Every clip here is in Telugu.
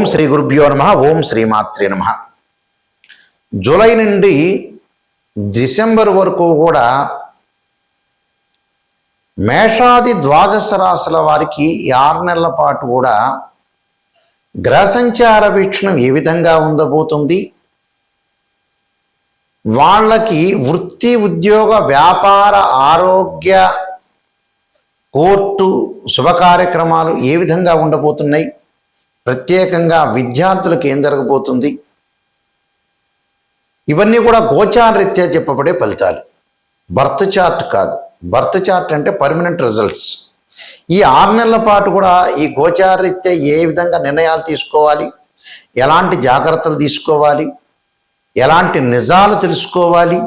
ఓం శ్రీ గురుభ్యో నమః. ఓం శ్రీమాత్రే నమః. జూలై నుండి డిసెంబర్ వరకు కూడా మేషాది ద్వాదశ రాశుల వారికి ఈ 6 నెలల పాటు కూడా గ్రహ సంచార వీక్షణం ఏ విధంగా ఉండబోతుంది, వాళ్ళకి వృత్తి, ఉద్యోగ, వ్యాపార, ఆరోగ్య, కోర్టు శుభ కార్యక్రమాలు ఏ విధంగా ఉండబోతున్నాయి, ప్రత్యేకంగా విద్యార్థులకు ఏం జరగబోతుంది, ఇవన్నీ కూడా గోచారరీత్యా చెప్పబడే ఫలితాలు. బర్త్ చార్ట్ కాదు. బర్త్ చార్ట్ అంటే పర్మనెంట్ రిజల్ట్స్. ఈ 6 నెలల పాటు కూడా ఈ గోచారరీత్యా ఏ విధంగా నిర్ణయాలు తీసుకోవాలి, ఎలాంటి జాగ్రత్తలు తీసుకోవాలి, ఎలాంటి నిజాలు తెలుసుకోవాలి.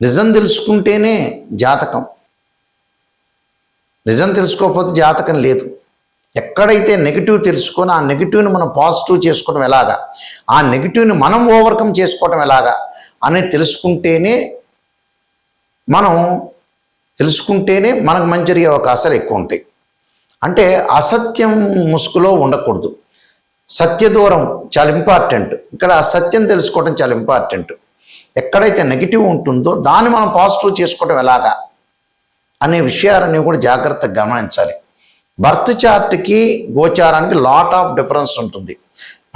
నిజం తెలుసుకుంటేనే జాతకం, నిజం తెలుసుకోకపోతే జాతకం లేదు. ఎక్కడైతే నెగిటివ్ తెలుసుకొని ఆ నెగిటివ్ని మనం పాజిటివ్ చేసుకోవడం ఎలాగా, ఆ నెగిటివ్ని మనం ఓవర్కమ్ చేసుకోవడం ఎలాగా అనేది తెలుసుకుంటేనే మనకు మంచి జరిగే అవకాశాలు ఎక్కువ ఉంటాయి. అంటే అసత్యం ముసుగులో ఉండకూడదు. సత్య దూరం చాలా ఇంపార్టెంట్. ఇక్కడ సత్యం తెలుసుకోవడం చాలా ఇంపార్టెంట్. ఎక్కడైతే నెగిటివ్ ఉంటుందో దాన్ని మనం పాజిటివ్ చేసుకోవడం ఎలాగా అనే విషయాలన్నీ కూడా జాగ్రత్తగా గమనించాలి. బర్త్ చార్ట్కి గోచారానికి లాట్ ఆఫ్ డిఫరెన్స్ ఉంటుంది.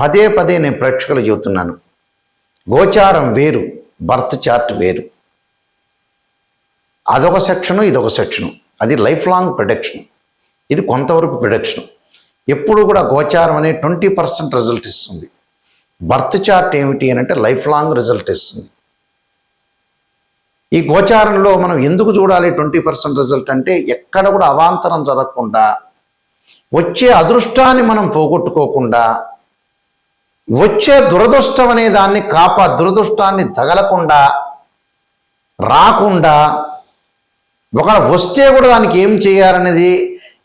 పదే పదే నేను ప్రేక్షకులు చెబుతున్నాను, గోచారం వేరు, బర్త్ చార్ట్ వేరు. అదొక సెక్షను, ఇదొక సెక్షను. అది లైఫ్ లాంగ్ ప్రిడిక్షన్, ఇది కొంతవరకు ప్రిడిక్షన్. ఎప్పుడు కూడా గోచారం అనే 20% రిజల్ట్ ఇస్తుంది. బర్త్ చార్ట్ ఏమిటి అని అంటే లైఫ్ లాంగ్ రిజల్ట్ ఇస్తుంది. ఈ గోచారంలో మనం ఎందుకు చూడాలి 20% రిజల్ట్ అంటే, ఎక్కడ కూడా అవాంతరం జరగకుండా, వచ్చే అదృష్టాన్ని మనం పోగొట్టుకోకుండా, వచ్చే దురదృష్టం అనే దాన్ని దురదృష్టాన్ని తగలకుండా, రాకుండా, ఒకవేళ వస్తే కూడా దానికి ఏం చేయాలనేది,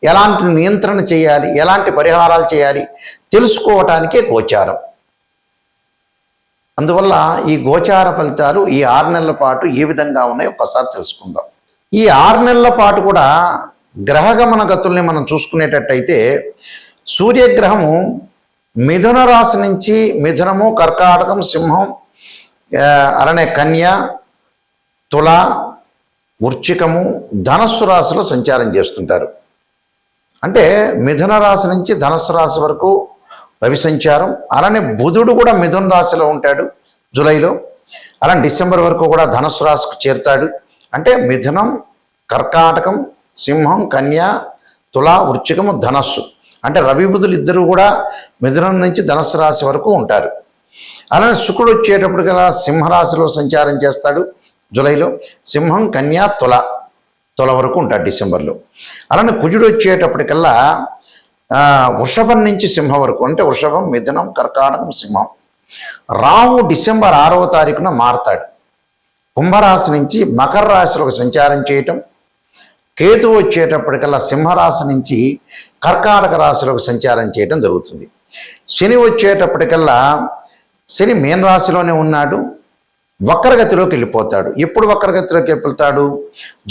ఎలాంటి నియంత్రణ చేయాలి, ఎలాంటి పరిహారాలు చేయాలి తెలుసుకోవటానికే గోచారం. అందువల్ల ఈ గోచార ఫలితాలు ఈ 6 నెలల పాటు ఏ విధంగా ఉన్నాయో ఒక్కసారి తెలుసుకుందాం. ఈ 6 నెలల పాటు కూడా గ్రహగమన గతుల్ని మనం చూసుకునేటట్టయితే, సూర్యగ్రహము మిథున రాశి నుంచి మిథునము, కర్కాటకం, సింహం, అలానే కన్య, తుల, వృశ్చికము, ధనస్సు రాశిలో సంచారం చేస్తుంటారు. అంటే మిథున రాశి నుంచి ధనస్సు రాశి వరకు రవి సంచారం. అలానే బుధుడు కూడా మిథున రాశిలో ఉంటాడు జూలైలో. అలానే డిసెంబర్ వరకు కూడా ధనస్సు రాశికి చేరుతాడు. అంటే మిథునం, కర్కాటకం, సింహం, కన్య, తుల, వృశ్చికము, ధనస్సు. అంటే రవి బుధులు ఇద్దరు కూడా మిథునం నుంచి ధనస్సు రాశి వరకు ఉంటారు. అలానే శుక్రుడు వచ్చేటప్పటికల్లా సింహరాశిలో సంచారం చేస్తాడు జూలైలో. సింహం, కన్య, తుల వరకు ఉంటాడు డిసెంబర్లో. అలానే కుజుడు వచ్చేటప్పటికల్లా వృషభం నుంచి సింహం వరకు, అంటే వృషభం, మిథునం, కర్కాటకం, సింహం. రాహు డిసెంబర్ 6వ తారీఖున మారతాడు. కుంభరాశి నుంచి మకర రాశిలోకి సంచారం చేయటం. కేతువు వచ్చేటప్పటికల్లా సింహరాశి నుంచి కర్కాటక రాశిలోకి సంచారం చేయటం జరుగుతుంది. శని వచ్చేటప్పటికల్లా శని మీన రాశిలోనే ఉన్నాడు, వక్రగతిలోకి వెళ్ళిపోతాడు. ఎప్పుడు వక్రగతిలోకి వెళ్తాడు?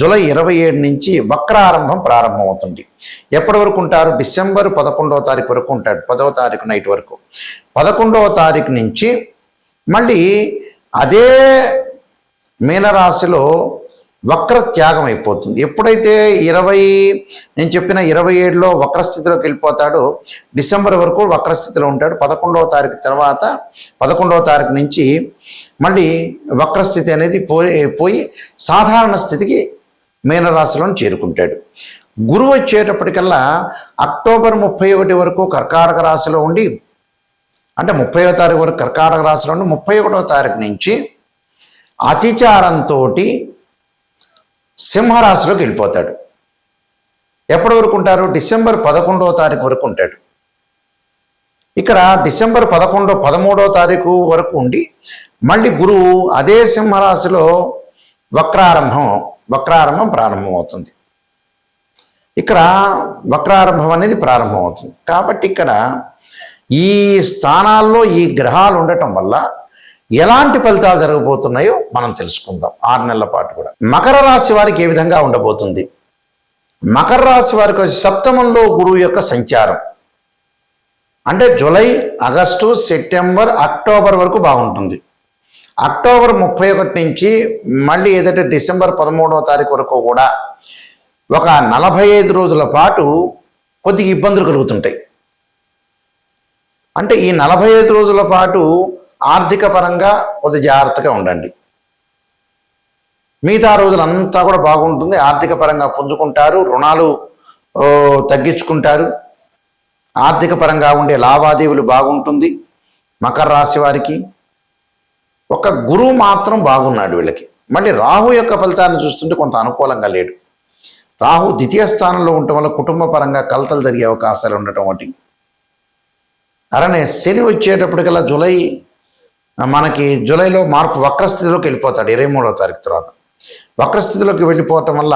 జూలై 27 నుంచి వక్రారంభం ప్రారంభమవుతుంది. ఎప్పటి వరకు ఉంటారు? డిసెంబర్ 11వ తారీఖు వరకు ఉంటాడు. 10వ తారీఖు నైట్ వరకు. 11వ తారీఖు నుంచి మళ్ళీ అదే మీనరాశిలో వక్ర త్యాగం అయిపోతుంది. ఎప్పుడైతే నేను చెప్పిన 27లో వక్రస్థితిలోకి వెళ్ళిపోతాడో, డిసెంబర్ వరకు వక్రస్థితిలో ఉంటాడు. 11వ తారీఖు తర్వాత 11వ తారీఖు నుంచి మళ్ళీ వక్రస్థితి అనేది పోయి సాధారణ స్థితికి మీనరాశిలో చేరుకుంటాడు. గురువు వచ్చేటప్పటికల్లా అక్టోబర్ 31 వరకు కర్కాటక రాశిలో ఉండి, అంటే 30వ తారీఖు వరకు కర్కాటక రాశిలో ఉండి 31వ తారీఖు నుంచి అతిచారంతో సింహరాశిలోకి వెళ్ళిపోతాడు. ఎప్పటి వరకు ఉంటారు? డిసెంబర్ 11వ తారీఖు వరకు ఉంటాడు. ఇక్కడ డిసెంబర్ 13వ తారీఖు వరకు ఉండి మళ్ళీ గురువు అదే సింహరాశిలో వక్రారంభం ప్రారంభమవుతుంది. ఇక్కడ వక్రారంభం అనేది ప్రారంభమవుతుంది. కాబట్టి ఇక్కడ ఈ స్థానాల్లో ఈ గ్రహాలు ఉండటం వల్ల ఎలాంటి ఫలితాలు జరగబోతున్నాయో మనం తెలుసుకుందాం 6 నెలల పాటు కూడా. మకర రాశి వారికి ఏ విధంగా ఉండబోతుంది? మకర రాశి వారికి సప్తమంలో గురువు యొక్క సంచారం. అంటే జూలై, ఆగస్టు, సెప్టెంబర్, అక్టోబర్ వరకు బాగుంటుంది. అక్టోబర్ 31 నుంచి మళ్ళీ ఏదైతే డిసెంబర్ 13వ తారీఖు వరకు కూడా ఒక 45 రోజుల పాటు కొద్దిగా ఇబ్బందులు కలుగుతుంటాయి. అంటే ఈ 45 రోజుల పాటు ఆర్థిక పరంగా కొద్ది జాగ్రత్తగా ఉండండి. మిగతా రోజులంతా కూడా బాగుంటుంది. ఆర్థిక పరంగా పుంజుకుంటారు, రుణాలు తగ్గించుకుంటారు, ఆర్థిక పరంగా ఉండే లావాదేవీలు బాగుంటుంది. మకర రాశి వారికి ఒక గురువు మాత్రం బాగున్నాడు వీళ్ళకి. మళ్ళీ రాహు యొక్క ఫలితాన్ని చూస్తుంటే కొంత అనుకూలంగా లేడు. రాహు ద్వితీయ స్థానంలో ఉండటం వల్ల కుటుంబ పరంగా కలతలు జరిగే అవకాశాలు ఉండటం ఒకటి. అలానే శని వచ్చేటప్పటికల్లా జూలైలో మార్పు వక్రస్థితిలోకి వెళ్ళిపోతాడు 23వ తారీఖు తర్వాత. వక్రస్థితిలోకి వెళ్ళిపోవటం వల్ల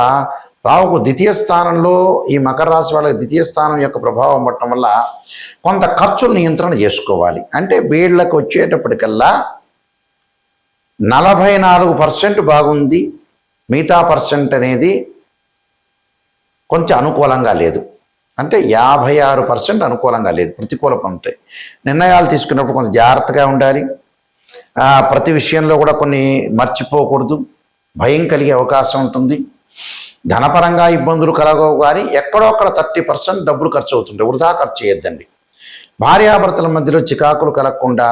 రాహుకు ద్వితీయ స్థానంలో, ఈ మకర రాశి వాళ్ళకి ద్వితీయ స్థానం యొక్క ప్రభావం పడటం వల్ల కొంత ఖర్చులు నియంత్రణ చేసుకోవాలి. అంటే వీళ్ళకి వచ్చేటప్పటికల్లా 44% బాగుంది, మిగతా పర్సెంట్ అనేది కొంచెం అనుకూలంగా లేదు. అంటే 56% అనుకూలంగా లేదు, ప్రతికూలం ఉంటాయి. నిర్ణయాలు తీసుకున్నప్పుడు కొంచెం జాగ్రత్తగా ఉండాలి. ప్రతి విషయంలో కూడా కొన్ని మర్చిపోకూడదు, భయం కలిగే అవకాశం ఉంటుంది. ధనపరంగా ఇబ్బందులు కలగవు, కానీ ఎక్కడో అక్కడ 30% డబ్బులు ఖర్చు అవుతుంటాయి. వృధా ఖర్చు చేయొద్దండి. భార్యాభర్తల మధ్యలో చికాకులు కలగకుండా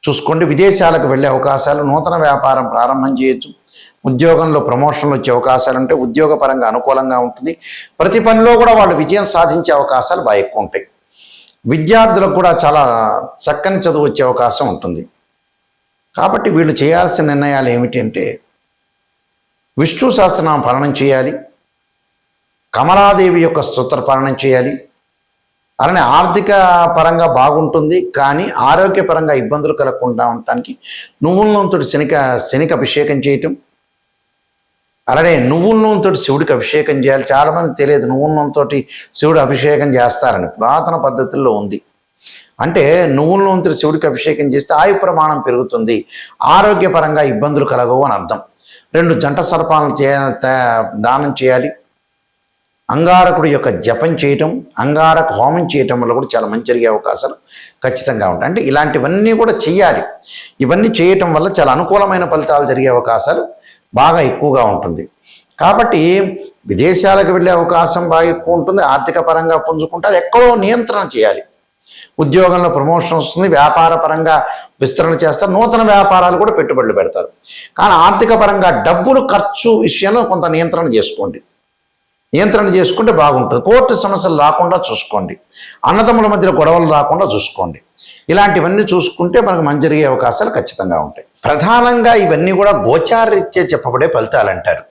చూసుకోండి. విదేశాలకు వెళ్ళే అవకాశాలు, నూతన వ్యాపారం ప్రారంభం చేయొచ్చు. ఉద్యోగంలో ప్రమోషన్లు వచ్చే అవకాశాలు ఉంటే ఉద్యోగపరంగా అనుకూలంగా ఉంటుంది. ప్రతి పనిలో కూడా వాళ్ళు విజయం సాధించే అవకాశాలు బాగా ఎక్కువ ఉంటాయి. విద్యార్థులకు కూడా చాలా చక్కని చదువు వచ్చే అవకాశం ఉంటుంది. కాబట్టి వీళ్ళు చేయాల్సిన నిర్ణయాలు ఏమిటంటే విష్ణు సహస్రనామ పారాయణం చేయాలి, కమలాదేవి యొక్క స్తోత్ర పారాయణం చేయాలి. అలానే ఆర్థిక పరంగా బాగుంటుంది, కానీ ఆరోగ్యపరంగా ఇబ్బందులు కలగకుండా ఉండటానికి నువ్వుల నూనెతో శనికి అభిషేకం చేయటం, అలానే నువ్వుల నూనెతో శివుడికి అభిషేకం చేయాలి. చాలామంది తెలియదు నువ్వుల నూనెతో శివుడు అభిషేకం చేస్తారని. పురాతన పద్ధతుల్లో ఉంది. అంటే నువ్వుల నూనెతో శివుడికి అభిషేకం చేస్తే ఆయు ప్రమాణం పెరుగుతుంది, ఆరోగ్యపరంగా ఇబ్బందులు కలగవు అని అర్థం. 2 జంట సర్పాలను దానం చేయాలి. అంగారకుడి యొక్క జపం చేయటం, అంగారక హోమం చేయటం వల్ల కూడా చాలా మంచి జరిగే అవకాశాలు ఖచ్చితంగా ఉంటాయి. అంటే ఇలాంటివన్నీ కూడా చేయాలి. ఇవన్నీ చేయటం వల్ల చాలా అనుకూలమైన ఫలితాలు జరిగే అవకాశాలు బాగా ఎక్కువగా ఉంటుంది. కాబట్టి విదేశాలకు వెళ్ళే అవకాశం బాగా ఎక్కువ ఉంటుంది. ఆర్థిక పరంగా పుంజుకుంటారు. ఎక్కడో నియంత్రణ చేయాలి. ఉద్యోగంలో ప్రమోషన్ వస్తుంది, వ్యాపార పరంగా విస్తరణ చేస్తారు, నూతన వ్యాపారాలు కూడా పెట్టుబడులు పెడతారు. కానీ ఆర్థిక పరంగా డబ్బులు ఖర్చు విషయంలో కొంత నియంత్రణ చేసుకోండి. నియంత్రణ చేసుకుంటే బాగుంటుంది. కోర్టు సమస్యలు రాకుండా చూసుకోండి. అన్నదమ్ముల మధ్య గొడవలు రాకుండా చూసుకోండి. ఇలాంటివన్నీ చూసుకుంటే మనకు మంచి జరిగే అవకాశాలు ఖచ్చితంగా ఉంటాయి. ప్రధానంగా ఇవన్నీ కూడా గోచారరీత్యా చెప్పబడే ఫలితాలు అంటారు.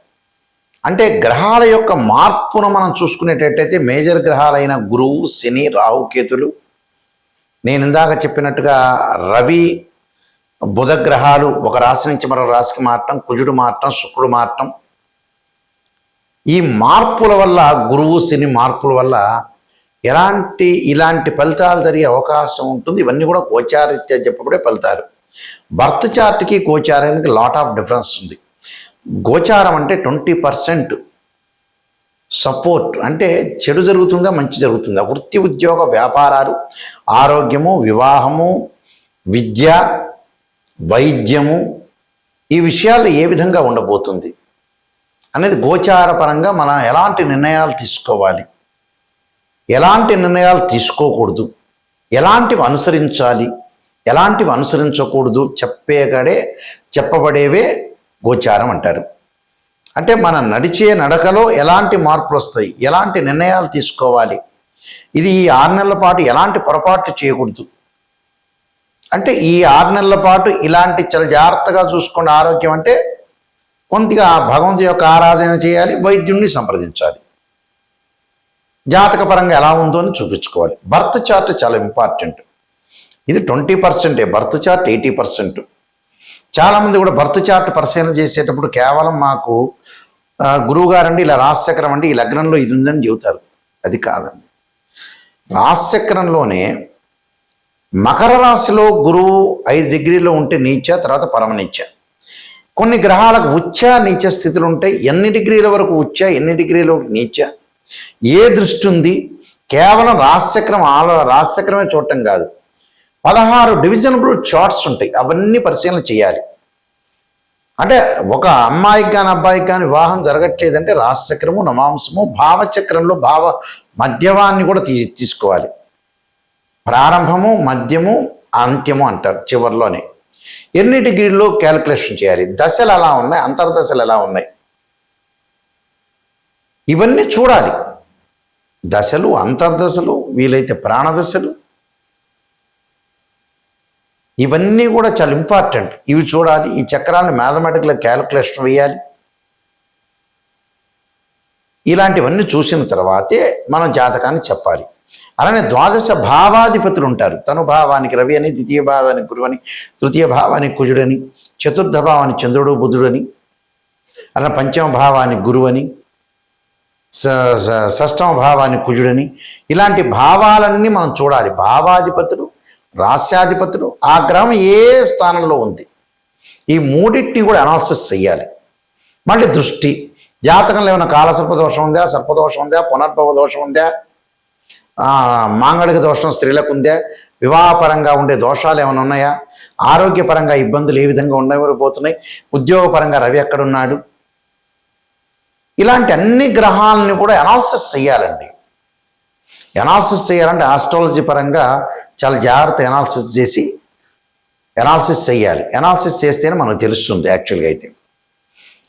అంటే గ్రహాల యొక్క మార్పును మనం చూసుకునేటట్టయితే మేజర్ గ్రహాలైన గురువు, శని, రాహు, కేతులు, నేను ఇందాక చెప్పినట్టుగా రవి, బుధ గ్రహాలు ఒక రాశి నుంచి మరో రాశికి మారటం, కుజుడు మారటం, శుక్రుడు మారటం, ఈ మార్పుల వల్ల, గురువు శని మార్పుల వల్ల ఇలాంటి ఫలితాలు జరిగే అవకాశం ఉంటుంది. ఇవన్నీ కూడా గోచారరీత్యా చెప్పబడే ఫలితాలు. బర్త్ చార్ట్కి గోచారానికి లాట్ ఆఫ్ డిఫరెన్స్ ఉంది. గోచారం అంటే 20% సపోర్ట్, అంటే చెడు జరుగుతుందా మంచి జరుగుతుందా, వృత్తి, ఉద్యోగ, వ్యాపారాలు, ఆరోగ్యము, వివాహము, విద్య, వైద్యము, ఈ విషయాలు ఏ విధంగా ఉండబోతుంది అనేది గోచార పరంగా మనం ఎలాంటి నిర్ణయాలు తీసుకోవాలి, ఎలాంటి నిర్ణయాలు తీసుకోకూడదు, ఎలాంటివి అనుసరించాలి, ఎలాంటివి అనుసరించకూడదు చెప్పబడేవే గోచారం అంటారు. అంటే మనం నడిచే నడకలో ఎలాంటి మార్పులు వస్తాయి, ఎలాంటి నిర్ణయాలు తీసుకోవాలి, ఇది ఈ 6 నెలల పాటు ఎలాంటి పొరపాట్లు చేయకూడదు. అంటే ఈ 6 నెలల పాటు ఇలాంటి చాలా జాగ్రత్తగా చూసుకోండి. ఆరోగ్యం అంటే కొద్దిగా భగవంతుడి యొక్క ఆరాధన చేయాలి, వైద్యుడిని సంప్రదించాలి, జాతకపరంగా ఎలా ఉందో అని చూపించుకోవాలి. బర్త్ చార్ట్ చాలా ఇంపార్టెంట్. ఇది 20%, బర్త్ చార్ట్ 80%. చాలామంది కూడా బర్త్ చార్ట్ పరిశీలన చేసేటప్పుడు కేవలం మాకు గురువుగారండి ఇలా రాశిచక్రం అండి ఈ లగ్నంలో ఇది ఉందని చెబుతారు. అది కాదండి. రాశిచక్రంలోనే మకర రాశిలో గురువు 5 డిగ్రీలో ఉంటే నీచ, తర్వాత పరమనీచ. కొన్ని గ్రహాలకు ఉచ్చ నీచ స్థితులు ఉంటాయి. ఎన్ని డిగ్రీల వరకు ఉచ్చ, ఎన్ని డిగ్రీల నీచ, ఏ దృష్టి ఉంది, కేవలం రాశిచక్రమే చూడటం కాదు, 16 డివిజనబుల్ చార్ట్స్ ఉంటాయి, అవన్నీ పరిశీలన చేయాలి. అంటే ఒక అమ్మాయికి కానీ అబ్బాయికి కానీ వివాహం జరగట్లేదంటే రాశిచక్రము, నవాంశము, భావచక్రంలో మధ్యవాన్ని కూడా తీసుకోవాలి. ప్రారంభము, మధ్యము, అంత్యము అంటారు చివరిలోనే. ఎన్ని డిగ్రీల్లో క్యాలిక్యులేషన్ చేయాలి, దశలు ఎలా ఉన్నాయి, అంతర్దశలు ఎలా ఉన్నాయి, ఇవన్నీ చూడాలి. దశలు, అంతర్దశలు, వీలైతే ప్రాణదశలు, ఇవన్నీ కూడా చాలా ఇంపార్టెంట్. ఇవి చూడాలి. ఈ చక్రాన్ని మ్యాథమెటికల్ క్యాలిక్యులేషన్ వేయాలి. ఇలాంటివన్నీ చూసిన తర్వాతే మనం జాతకాన్ని చెప్పాలి. అలానే ద్వాదశ భావాధిపతులు ఉంటారు. తను భావానికి రవి అని, ద్వితీయ భావానికి గురువు అని, తృతీయ భావానికి కుజుడని, చతుర్థ భావానికి చంద్రుడు బుధుడని, అలా పంచమ భావానికి గురువు అని, షష్టమ భావానికి కుజుడని, ఇలాంటి భావాలన్నీ మనం చూడాలి. భావాధిపతులు, రాస్యాధిపతులు, ఆ గ్రహం ఏ స్థానంలో ఉంది, ఈ మూడింటిని కూడా అనాలిసిస్ చేయాలి. మళ్ళీ దృష్టి, జాతకంలో ఏమైనా కాలసర్పదోషం ఉందా, సర్పదోషం ఉందా, పునర్భవ దోషం ఉందా, మాంగళిక దోషం స్త్రీలకు ఉందా, వివాహపరంగా ఉండే దోషాలు ఏమైనా ఉన్నాయా, ఆరోగ్యపరంగా ఇబ్బందులు ఏ విధంగా ఉండబోతున్నాయి, ఉద్యోగపరంగా రవి ఎక్కడున్నాడు, ఇలాంటి అన్ని గ్రహాలని కూడా అనాలిసిస్ చేయాలండి. అనాలిసిస్ చేయాలంటే ఆస్ట్రాలజీ పరంగా చాలా జాగ్రత్త అనాలిసిస్ చేయాలి. అనాలిసిస్ చేస్తేనే మనకు తెలుస్తుంది యాక్చువల్గా.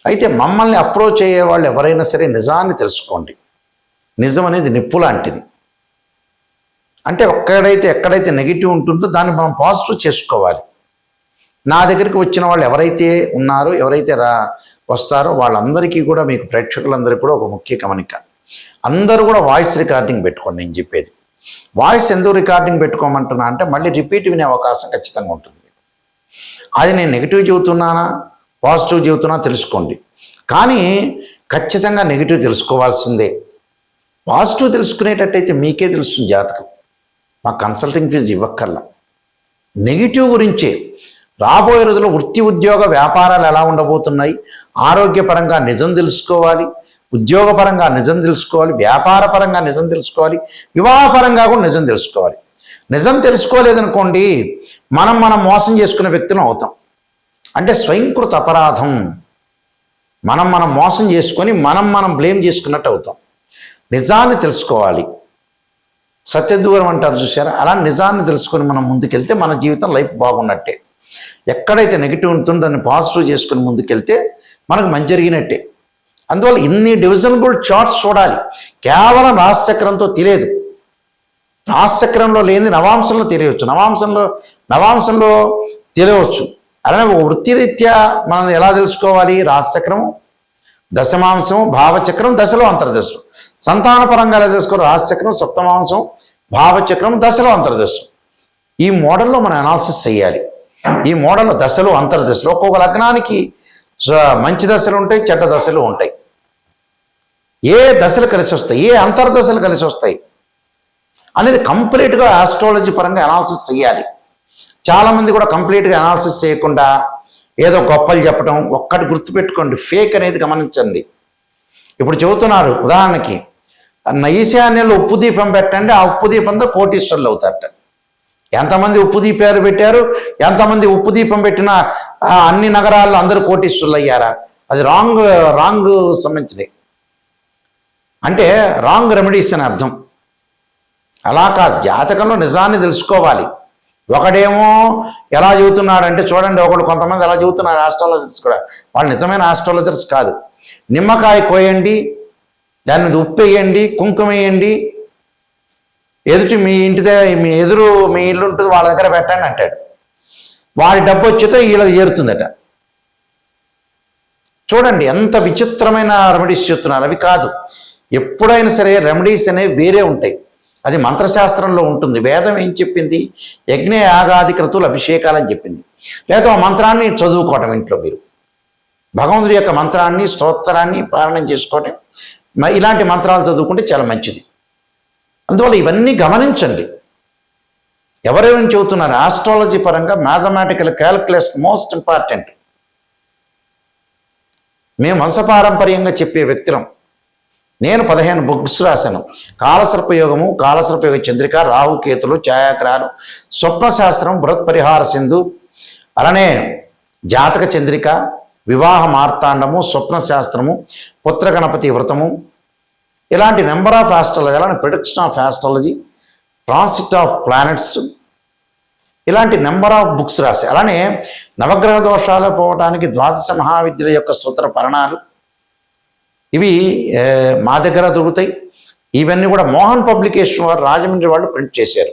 అయితే మమ్మల్ని అప్రోచ్ అయ్యే వాళ్ళు ఎవరైనా సరే నిజాన్ని తెలుసుకోండి. నిజం అనేది నిప్పు లాంటిది. అంటే ఎక్కడైతే నెగిటివ్ ఉంటుందో దాన్ని మనం పాజిటివ్ చేసుకోవాలి. నా దగ్గరికి వచ్చిన వాళ్ళు ఎవరైతే ఉన్నారో, ఎవరైతే వస్తారో వాళ్ళందరికీ కూడా, మీకు ప్రేక్షకులందరికీ కూడా ఒక ముఖ్య గమనిక, అందరూ కూడా వాయిస్ రికార్డింగ్ పెట్టుకోండి. నేను చెప్పేది వాయిస్ ఎందుకు రికార్డింగ్ పెట్టుకోమంటున్నా అంటే మళ్ళీ రిపీట్ వినే అవకాశం ఖచ్చితంగా ఉంటుంది. అది నేను నెగిటివ్ చెబుతున్నానా పాజిటివ్ చెబుతున్నా తెలుసుకోండి. కానీ ఖచ్చితంగా నెగిటివ్ తెలుసుకోవాల్సిందే. పాజిటివ్ తెలుసుకునేటట్టయితే మీకే తెలుస్తుంది జాతకం, మా కన్సల్టింగ్ ఫీజు ఇవ్వక్కర్లా. నెగిటివ్ గురించే రాబోయే రోజుల్లో వృత్తి, ఉద్యోగ, వ్యాపారాలు ఎలా ఉండబోతున్నాయి, ఆరోగ్యపరంగా నిజం తెలుసుకోవాలి, ఉద్యోగపరంగా నిజం తెలుసుకోవాలి, వ్యాపారపరంగా నిజం తెలుసుకోవాలి, వివాహపరంగా కూడా నిజం తెలుసుకోవాలి. నిజం తెలుసుకోలేదనుకోండి మనం మోసం చేసుకునే వ్యక్తులం అవుతాం. అంటే స్వయంకృత అపరాధం. మనం మోసం చేసుకొని మనం బ్లేమ్ చేసుకున్నట్టు అవుతాం. నిజాన్ని తెలుసుకోవాలి. సత్యదూరం అంటారు చూసారా, అలా నిజాన్ని తెలుసుకొని మనం ముందుకెళ్తే మన జీవితం లైఫ్ బాగున్నట్టే. ఎక్కడైతే నెగిటివ్ ఉంటుందో దాన్ని పాజిటివ్ చేసుకుని ముందుకెళ్తే మనకు మంచి జరిగినట్టే. అందువల్ల ఇన్ని డివిజనబుల్ చార్ట్స్ చూడాలి. కేవలం రాశిచక్రంతో తెలియదు. రాశిచక్రంలో లేని నవాంశంలో తెలియవచ్చు, నవాంశంలో తెలియవచ్చు. అలానే వృత్తిరీత్యా మనం ఎలా తెలుసుకోవాలి, రాశిచక్రము, దశమాంశము, భావచక్రం, దశలో అంతర్దశలు. సంతానపరంగా ఎలా తెలుసుకోవాలి, రాశిచక్రం, సప్తమాంశం, భావచక్రం, దశలో అంతర్దశలు. ఈ మోడల్లో మనం అనాలిసిస్ చేయాలి. ఈ మోడల్లో దశలు, అంతర్దశలు, ఒక్కొక్క లగ్నానికి మంచి దశలు ఉంటాయి, చెడ్డ దశలు ఉంటాయి. ఏ దశలు కలిసి వస్తాయి, ఏ అంతర్దశలు కలిసి వస్తాయి అనేది కంప్లీట్గా ఆస్ట్రాలజీ పరంగా అనాలిసిస్ చేయాలి. చాలామంది కూడా కంప్లీట్గా అనాలిసిస్ చేయకుండా ఏదో గొప్పలు చెప్పడం. ఒక్కటి గుర్తుపెట్టుకోండి, ఫేక్ అనేది గమనించండి. ఇప్పుడు చెబుతున్నారు ఉదాహరణకి, ఈశాన్యంలో ఉప్పు దీపం పెట్టండి, ఆ ఉప్పు దీపంతో కోటీశ్వరులు అవుతారట. ఎంతమంది ఉప్పు దీపాలు పెట్టారు, ఎంతమంది ఉప్పు దీపం పెట్టిన అన్ని నగరాల్లో అందరూ కోటీశ్వరులు అయ్యారా? అది రాంగ్ సంబంధించినవి. అంటే రాంగ్ రెమెడీస్ అని అర్థం. అలా కాదు, జాతకంలో నిజాన్ని తెలుసుకోవాలి. ఒకడేమో ఎలా చెబుతున్నాడంటే చూడండి, కొంతమంది ఎలా చెబుతున్నారు ఆస్ట్రాలజర్స్ కూడా, వాళ్ళు నిజమైన ఆస్ట్రాలజర్స్ కాదు. నిమ్మకాయ కోయండి, దాని మీద ఉప్పు వేయండి, కుంకుమ వేయండి, మీ ఎదురు మీ ఇల్లు ఉంటుంది వాళ్ళ దగ్గర పెట్టండి అంటాడు. వాడి డబ్బు వచ్చితే వీళ్ళకి చేరుతుందట. చూడండి ఎంత విచిత్రమైన రెమెడీస్ చెప్తున్నారు. అవి కాదు. ఎప్పుడైనా సరే రెమెడీస్ అనేవి వేరే ఉంటాయి. అది మంత్రశాస్త్రంలో ఉంటుంది. వేదం ఏం చెప్పింది, యజ్ఞ యాగాది క్రతువులు అభిషేకాలని చెప్పింది. లేదా ఆ మంత్రాన్ని చదువుకోవటం, ఇంట్లో మీరు భగవంతుడి యొక్క మంత్రాన్ని, స్తోత్రాన్ని పారాయణం చేసుకోవటం, ఇలాంటి మంత్రాలు చదువుకుంటే చాలా మంచిది. అందువల్ల ఇవన్నీ గమనించండి. ఎవరెవరిని చెబుతున్నారు ఆస్ట్రాలజీ పరంగా, మ్యాథమెటికల్ క్యాలిక్యులేషన్ మోస్ట్ ఇంపార్టెంట్. మేము వంశపారంపర్యంగా చెప్పే వ్యక్తులం. నేను 15 బుక్స్ రాశాను. కాలసర్పయోగము, కాలసర్పయోగ చంద్రిక, రాహుకేతులు, ఛాయాగ్రహాలు, స్వప్నశాస్త్రం, బృహత్పరిహార సింధు, అలానే జాతక చంద్రిక, వివాహ మార్తాండము, స్వప్నశాస్త్రము, పుత్ర గణపతి వ్రతము, ఇలాంటి నెంబర్ ఆఫ్ ఆస్ట్రాలజీ, అలానే prediction of astrology, transit of planets, ఇలాంటి నెంబర్ ఆఫ్ బుక్స్ రాశాయి. అలానే నవగ్రహ దోషాలు పోవటానికి ద్వాదశ మహావిద్యల యొక్క సూత్ర పరణాలు, ఇవి మా దగ్గర దొరుకుతాయి. ఇవన్నీ కూడా మోహన్ పబ్లికేషన్ వారు రాజమండ్రి వాళ్ళు ప్రింట్ చేశారు.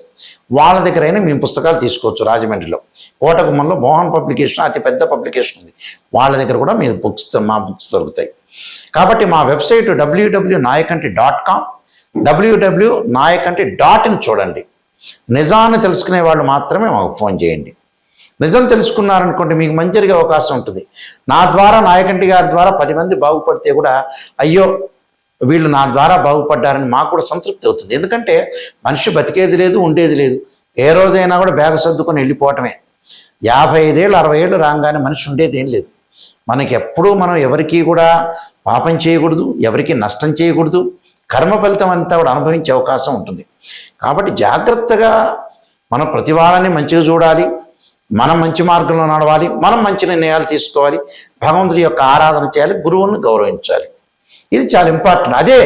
వాళ్ళ దగ్గరైనా మేము పుస్తకాలు తీసుకోవచ్చు. రాజమండ్రిలో కోటగుమ్మంలో మోహన్ పబ్లికేషన్ అతి పెద్ద పబ్లికేషన్ ఉంది. వాళ్ళ దగ్గర కూడా మీ మా బుక్స్ దొరుకుతాయి. కాబట్టి మా వెబ్సైట్ www.nayakanti.com, www.nayakanti.in చూడండి. నిజాన్ని తెలుసుకునే వాళ్ళు మాత్రమే మాకు ఫోన్ చేయండి. నిజం తెలుసుకున్నారనుకోండి మీకు మంచి జరిగే అవకాశం ఉంటుంది. నా ద్వారా, నాయకంటి గారి ద్వారా 10 మంది బాగుపడితే కూడా అయ్యో వీళ్ళు నా ద్వారా బాగుపడ్డారని మాకు కూడా సంతృప్తి అవుతుంది. ఎందుకంటే మనిషి బతికేది లేదు, ఉండేది లేదు. ఏ రోజైనా కూడా బ్యాగ్ సర్దుకొని వెళ్ళిపోవటమే. 55 ఏళ్ళు 60 ఏళ్ళు రాగానే మనిషి ఉండేది ఏం లేదు. మనకి ఎప్పుడూ మనం ఎవరికి కూడా పాపం చేయకూడదు, ఎవరికి నష్టం చేయకూడదు. కర్మ ఫలితం అంతా కూడా అనుభవించే అవకాశం ఉంటుంది. కాబట్టి జాగ్రత్తగా మనం ప్రతి వాళ్ళని మంచిగా చూడాలి, మనం మంచి మార్గంలో నడవాలి, మనం మంచి నిర్ణయాలు తీసుకోవాలి, భగవంతుడి యొక్క ఆరాధన చేయాలి, గురువులను గౌరవించాలి. ఇది చాలా ఇంపార్టెంట్. అదే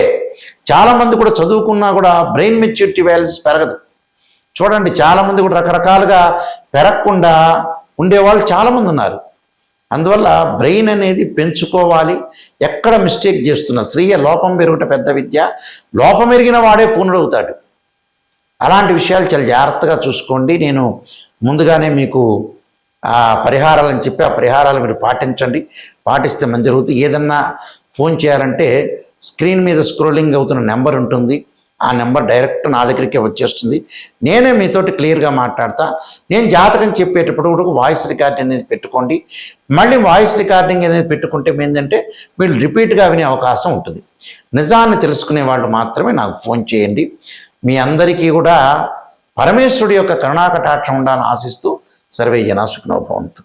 చాలామంది కూడా చదువుకున్నా కూడా బ్రెయిన్ మెచ్యూరిటీ వాల్యూస్ పెరగదు. చూడండి, చాలామంది కూడా రకరకాలుగా పెరగకుండా ఉండేవాళ్ళు చాలామంది ఉన్నారు. అందువల్ల బ్రెయిన్ అనేది పెంచుకోవాలి. ఎక్కడ మిస్టేక్ చేస్తున్నా స్త్రీయ లోపం పెరుగుట పెద్ద విద్య, లోపం ఎరిగిన వాడే పూర్ణుడవుతాడు. అలాంటి విషయాలు చాలా జాగ్రత్తగా చూసుకోండి. నేను ముందుగానే మీకు ఆ పరిహారాలని చెప్పి ఆ పరిహారాలు మీరు పాటించండి. పాటిస్తే మంచి జరుగుతుంది. ఏదన్నా ఫోన్ చేయాలంటే స్క్రీన్ మీద స్క్రోలింగ్ అవుతున్న నెంబర్ ఉంటుంది. ఆ నెంబర్ డైరెక్ట్ నా దగ్గరికే వచ్చేస్తుంది. నేనే మీతోటి క్లియర్గా మాట్లాడతా. నేను జాతకం చెప్పేటప్పుడు కూడా వాయిస్ రికార్డింగ్ అనేది పెట్టుకోండి. మళ్ళీ వాయిస్ రికార్డింగ్ అనేది పెట్టుకుంటే ఏంటంటే మీరు రిపీట్గా వినే అవకాశం ఉంటుంది. నిజాన్ని తెలుసుకునే వాళ్ళు మాత్రమే నాకు ఫోన్ చేయండి. మీ అందరికీ కూడా పరమేశ్వరుడి యొక్క కరుణాకటాక్షం ఉండాలని ఆశిస్తూ సర్వే జనా సుఖినో భవంతు.